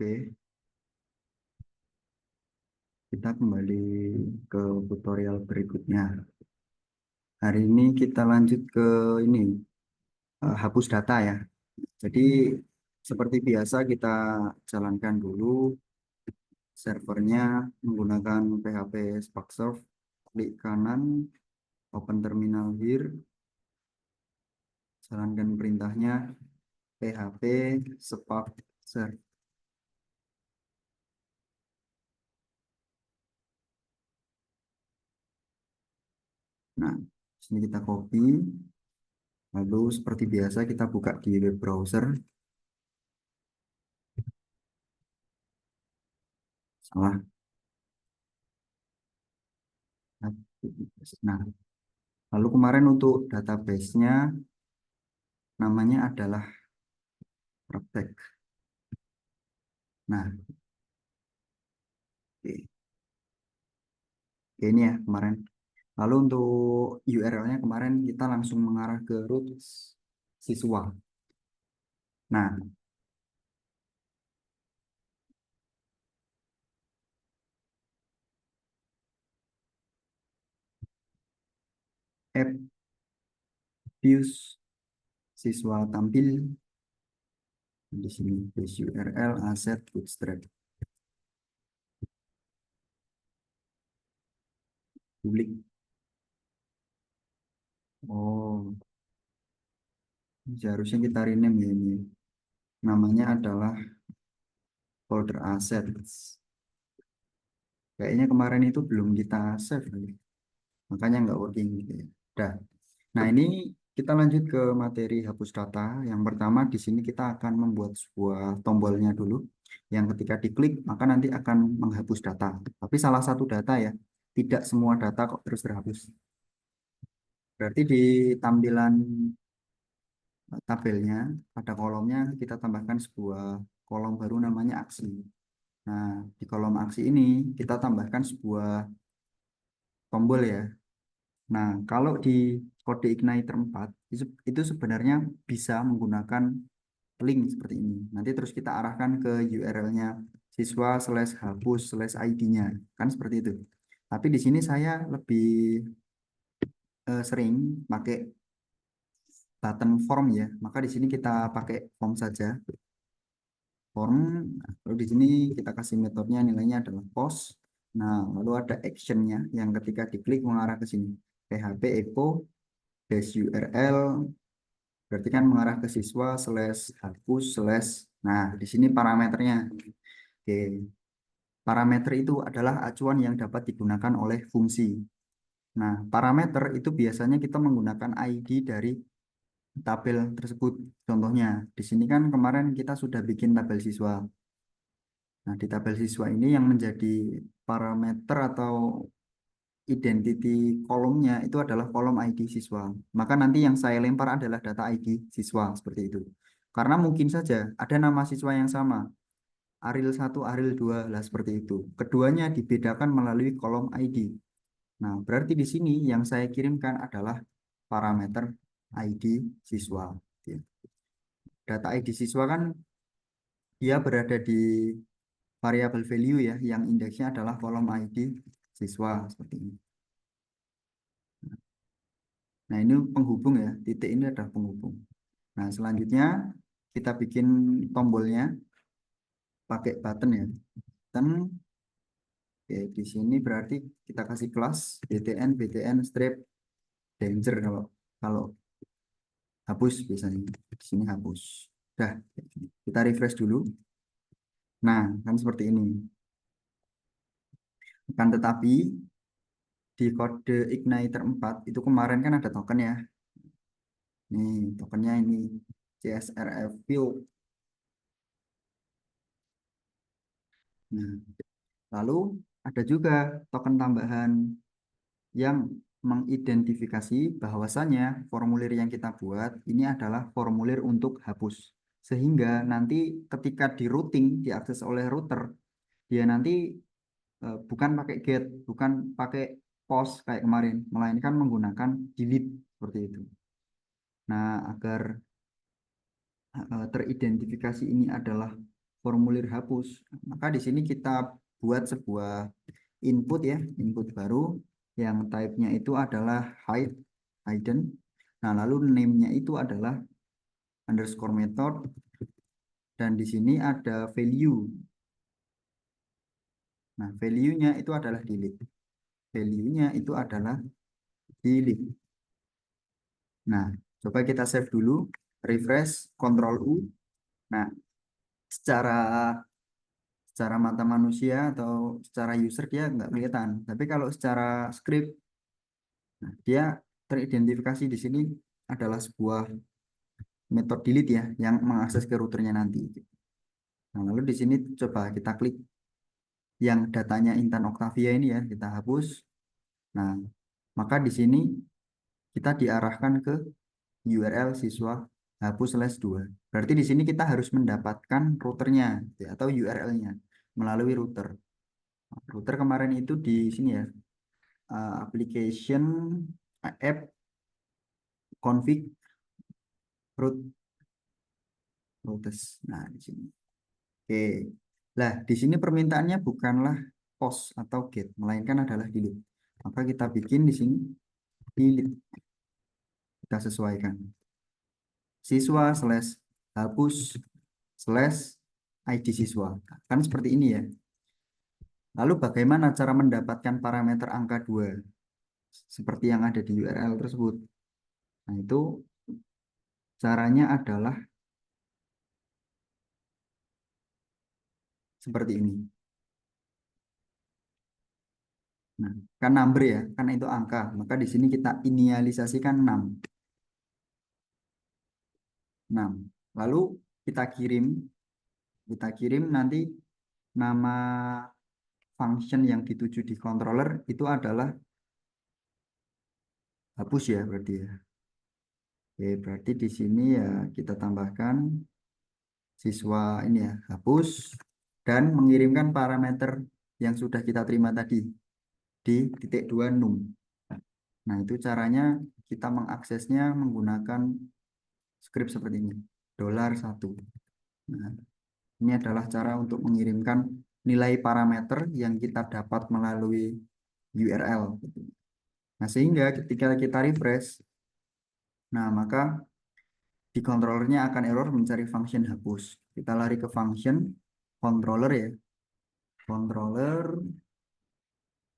Oke, kita kembali ke tutorial berikutnya. Hari ini kita lanjut ke ini, hapus data ya. Jadi seperti biasa kita jalankan dulu servernya menggunakan PHP Sparksurf. Klik kanan, open terminal here, jalankan perintahnya PHP Sparksurf. Nah, sini kita copy, lalu seperti biasa kita buka di web browser. Salah. Nah, lalu kemarin untuk database-nya namanya adalah praktek. Nah, oke. Oke, ini ya kemarin. Lalu untuk URL-nya kemarin kita langsung mengarah ke root siswa. Nah, app views siswa tampil di sini base URL asset bootstrap publik. Oh, seharusnya kita rename ya ini. Namanya adalah folder assets. Kayaknya kemarin itu belum kita save kali. Makanya nggak working gitu ya. Udah. Nah, ini kita lanjut ke materi hapus data. Yang pertama di sini kita akan membuat sebuah tombolnya dulu. Yang ketika diklik maka nanti akan menghapus data. Tapi salah satu data ya, tidak semua data kok terus terhapus. Berarti di tampilan tabelnya pada kolomnya kita tambahkan sebuah kolom baru namanya aksi. Nah, di kolom aksi ini kita tambahkan sebuah tombol ya. Nah, kalau di kode Igniter 4 itu sebenarnya bisa menggunakan link seperti ini. Nanti terus kita arahkan ke URL-nya siswa slash hapus slash ID-nya. Kan seperti itu. Tapi di sini saya lebih sering pakai button form ya. Maka di sini kita pakai form saja. Form. Lalu di sini kita kasih metodenya nilainya adalah post. Nah, lalu ada action-nya yang ketika diklik mengarah ke sini. PHP echo dash URL berarti kan mengarah ke siswa slash hapus slash. Nah, di sini parameternya. Oke, parameter itu adalah acuan yang dapat digunakan oleh fungsi. Nah, parameter itu biasanya kita menggunakan ID dari tabel tersebut. Contohnya, di sini kan kemarin kita sudah bikin tabel siswa. Nah, di tabel siswa ini yang menjadi parameter atau identity kolomnya itu adalah kolom ID siswa. Maka nanti yang saya lempar adalah data ID siswa seperti itu. Karena mungkin saja ada nama siswa yang sama, Aril 1, Aril 2, lah seperti itu. Keduanya dibedakan melalui kolom ID. Nah, berarti di sini yang saya kirimkan adalah parameter ID siswa. Data ID siswa kan dia berada di variabel value ya, yang indeksnya adalah kolom ID siswa seperti ini. Nah, ini penghubung ya, titik ini adalah penghubung. Nah, selanjutnya kita bikin tombolnya pakai button ya. Button, oke, di sini berarti kita kasih kelas btn strip danger kalau kalau hapus biasanya. Di sini hapus. Dah, kita refresh dulu. Nah, kan seperti ini. Kan tetapi di kode Igniter 4 itu kemarin kan ada token ya. Nih, tokennya ini CSRF field. Nah, lalu ada juga token tambahan yang mengidentifikasi bahwasannya formulir yang kita buat ini adalah formulir untuk hapus. Sehingga nanti ketika di routing, diakses oleh router, dia nanti bukan pakai get, bukan pakai post kayak kemarin, melainkan menggunakan delete seperti itu. Nah, agar teridentifikasi ini adalah formulir hapus. Maka di sini kita buat sebuah input ya, input baru yang type-nya itu adalah hidden. Nah, lalu name-nya itu adalah underscore method dan di sini ada value. Nah, value-nya itu adalah delete. Value-nya itu adalah delete. Nah, coba kita save dulu, refresh, Ctrl U. Nah, secara secara mata manusia atau secara user dia nggak kelihatan. Tapi kalau secara script, nah, dia teridentifikasi di sini adalah sebuah metode delete ya yang mengakses ke routernya nanti. Nah, lalu di sini coba kita klik yang datanya Intan Octavia ini ya, kita hapus. Nah, maka di sini kita diarahkan ke URL siswa hapus/2. Berarti di sini kita harus mendapatkan routernya ya, atau URL-nya melalui router. Router kemarin itu di sini ya, application app config routes. Nah, di sini. Oke. Nah, di sini permintaannya bukanlah post atau get, melainkan adalah delete. Maka kita bikin di sini delete. Kita sesuaikan. Siswa slash hapus slash ID siswa. Kan seperti ini ya. Lalu bagaimana cara mendapatkan parameter angka 2 seperti yang ada di URL tersebut? Nah, itu caranya adalah seperti ini. Nah, kan number ya, karena itu angka. Maka di sini kita inisialisasikan 6. 6. Lalu kita kirim nanti nama function yang dituju di controller itu adalah hapus ya berarti ya. Oke, berarti di sini ya kita tambahkan siswa ini ya, hapus dan mengirimkan parameter yang sudah kita terima tadi di titik 2 num. Nah, itu caranya kita mengaksesnya menggunakan script seperti ini. $1. Nah, ini adalah cara untuk mengirimkan nilai parameter yang kita dapat melalui URL. Nah, sehingga ketika kita refresh, nah maka di controllernya akan error mencari function hapus. Kita lari ke function controller ya. Controller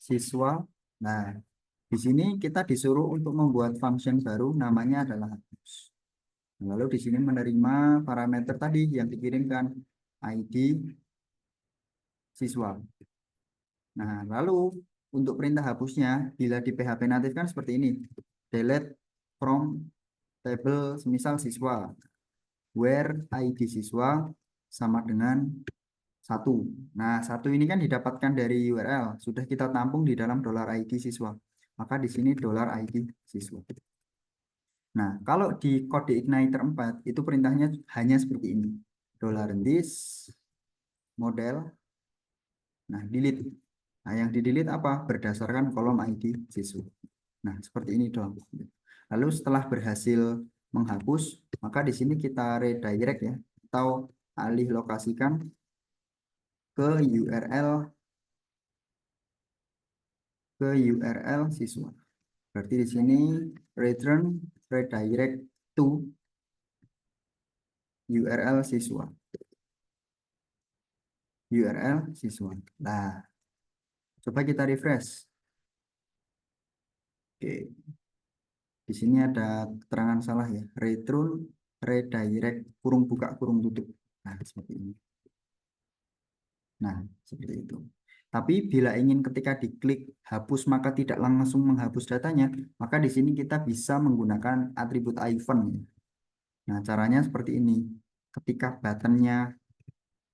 siswa. Nah, di sini kita disuruh untuk membuat function baru namanya adalah hapus. Lalu di sini menerima parameter tadi yang dikirimkan ID siswa. Nah, lalu untuk perintah hapusnya bila di PHP natif kan seperti ini. Delete from table semisal siswa where ID siswa sama dengan 1. Nah, 1 ini kan didapatkan dari URL. Sudah kita tampung di dalam $ID siswa. Maka di sini $ID siswa. Nah, kalau di kode Igniter 4 itu perintahnya hanya seperti ini. $this model. Nah, delete. Nah, yang di delete apa? Berdasarkan kolom ID siswa. Nah, seperti ini dong. Lalu setelah berhasil menghapus, maka di sini kita redirect ya, atau alih lokasikan ke URL siswa. Berarti di sini return redirect to URL siswa. URL siswa. Nah, coba kita refresh. Oke. Di sini ada keterangan salah ya. Return redirect kurung buka kurung tutup. Nah, seperti ini. Nah, seperti itu. Tapi bila ingin ketika diklik hapus maka tidak langsung menghapus datanya, maka di sini kita bisa menggunakan atribut icon. Nah, caranya seperti ini. Ketika buttonnya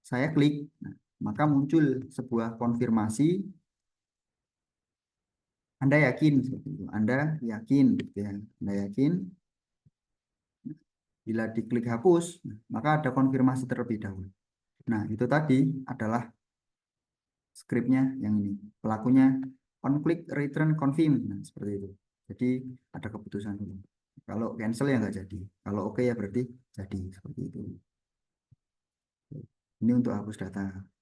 saya klik, nah, maka muncul sebuah konfirmasi. Anda yakin seperti itu. Anda yakin, gitu ya. Anda yakin. Bila diklik hapus, maka ada konfirmasi terlebih dahulu. Nah, itu tadi adalah scriptnya yang ini. Pelakunya on click return confirm. Nah, seperti itu. Jadi ada keputusan dulu. Kalau cancel ya nggak jadi. Kalau oke ya berarti jadi seperti itu. Ini untuk hapus data.